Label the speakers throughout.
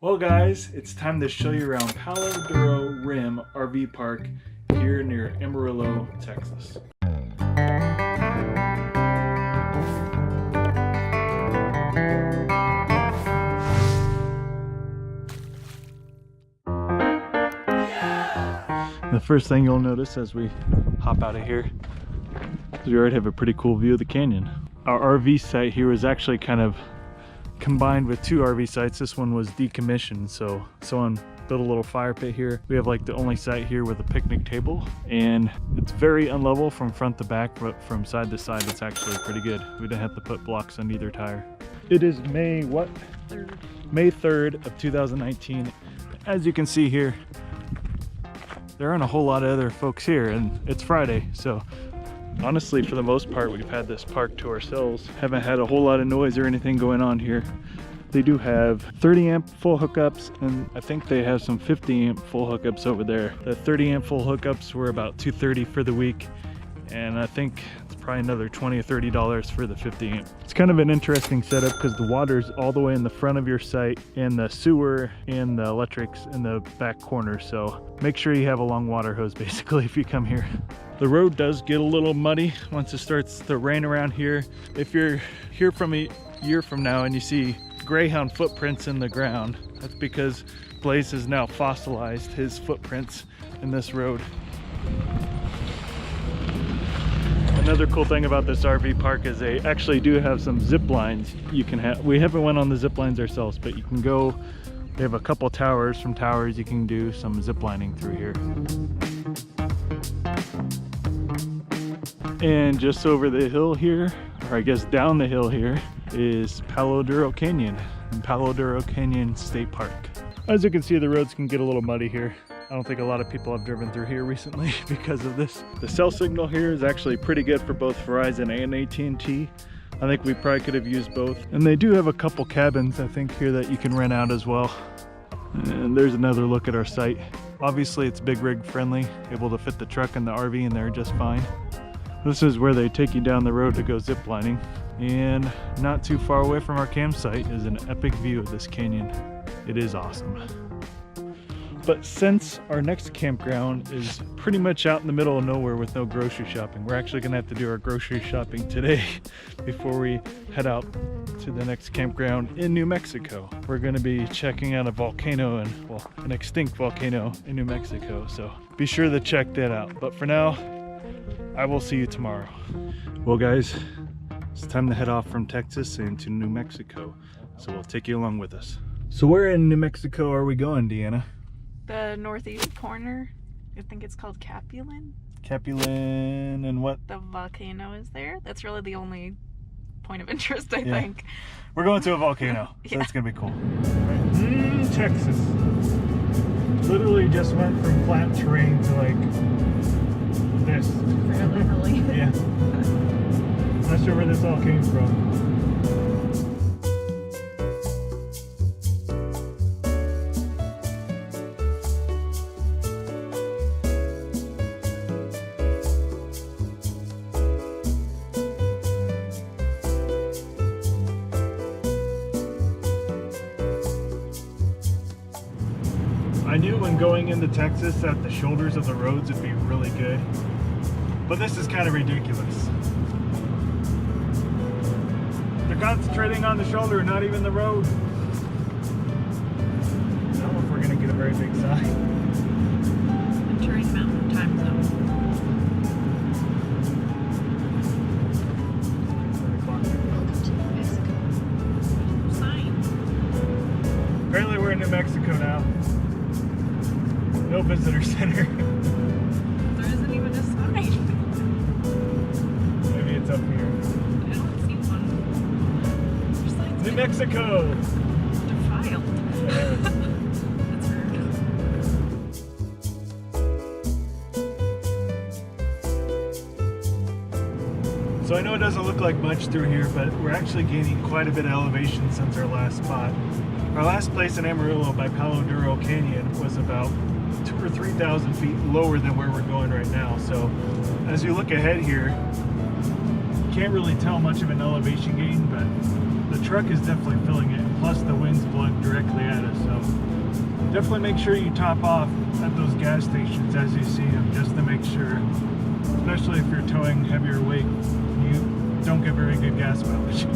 Speaker 1: Well guys, it's time to show you around Palo Duro Rim RV Park here near Amarillo, Texas. The first thing you'll notice as we hop out of here is we already have a pretty cool view of the canyon. Our RV site here was actually kind of combined with two RV sites. This one was decommissioned, so someone built a little fire pit here. We have like the only site here with a picnic table, and it's very unlevel from front to back, but from side to side it's actually pretty good. We didn't have to put blocks on either tire. It is May 3rd of 2019. As you can see here, there aren't a whole lot of other folks here, and it's Friday, so honestly, for the most part, we've had this park to ourselves. Haven't had a whole lot of noise or anything going on here. They do have 30 amp full hookups, and I think they have some 50 amp full hookups over there. The 30 amp full hookups were about $230 for the week, and I think it's probably another $20 or $30 for the 50 amp. It's kind of an interesting setup because the water's all the way in the front of your site, and the sewer and the electrics in the back corner, so make sure you have a long water hose basically if you come here. The road does get a little muddy once it starts to rain around here. If you're here from a year from now and you see greyhound footprints in the ground, that's because Blaze has now fossilized his footprints in this road. Another cool thing about this RV park is they actually do have some zip lines you can have. We haven't went on the zip lines ourselves, but you can go. They have a couple towers. From towers you can do some zip lining through here. And just over the hill here, or I guess down the hill here, is Palo Duro Canyon and Palo Duro Canyon State Park. As you can see, the roads can get a little muddy here. I don't think a lot of people have driven through here recently because of this. The cell signal here is actually pretty good for both Verizon and AT&T. I think we probably could have used both. And they do have a couple cabins, I think, here that you can rent out as well. And there's another look at our site. Obviously it's big rig friendly, able to fit the truck and the RV in there just fine. This is where they take you down the road to go zip lining. And not too far away from our campsite is an epic view of this canyon. It is awesome. But since our next campground is pretty much out in the middle of nowhere with no grocery shopping, we're actually gonna have to do our grocery shopping today before we head out to the next campground in New Mexico. We're gonna be checking out a volcano, and well, an extinct volcano in New Mexico, so be sure to check that out. But for now, I will see you tomorrow. Well guys, it's time to head off from Texas into New Mexico, so we'll take you along with us. So where in New Mexico are we going, Deanna?
Speaker 2: The northeast corner. I think it's called Capulan.
Speaker 1: Capulan, and what?
Speaker 2: The volcano is there. That's really the only point of interest, I think.
Speaker 1: We're going to a volcano, so that's gonna be cool. Texas. Literally just went from flat terrain to like this.
Speaker 2: Fairly hilly.
Speaker 1: Yeah. Not sure where this all came from. I knew when going into Texas that the shoulders of the roads would be really good, but this is kind of ridiculous. They're concentrating on the shoulder and not even the road. I don't know if we're going to get a very big sign.
Speaker 2: Entering Mountain Time Zone. Welcome to New Mexico. Sign.
Speaker 1: Apparently we're in New Mexico now. No visitor center.
Speaker 2: There isn't even a sign.
Speaker 1: Maybe it's up here.
Speaker 2: I don't see one.
Speaker 1: New Mexico!
Speaker 2: Defiled.
Speaker 1: Yeah.
Speaker 2: That's weird.
Speaker 1: So I know it doesn't look like much through here, but we're actually gaining quite a bit of elevation since our last spot. Our last place in Amarillo by Palo Duro Canyon was about 2,000 or 3,000 feet lower than where we're going right now. So as you look ahead here, you can't really tell much of an elevation gain, but the truck is definitely feeling it. Plus the wind's blowing directly at us, so Definitely make sure you top off at those gas stations as you see them, just to make sure, especially if you're towing heavier weight, you don't get very good gas mileage.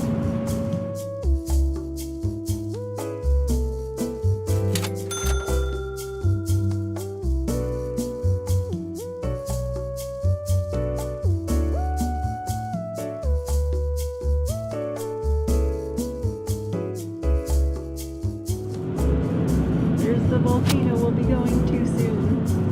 Speaker 2: Here's the volcano we'll be going to soon.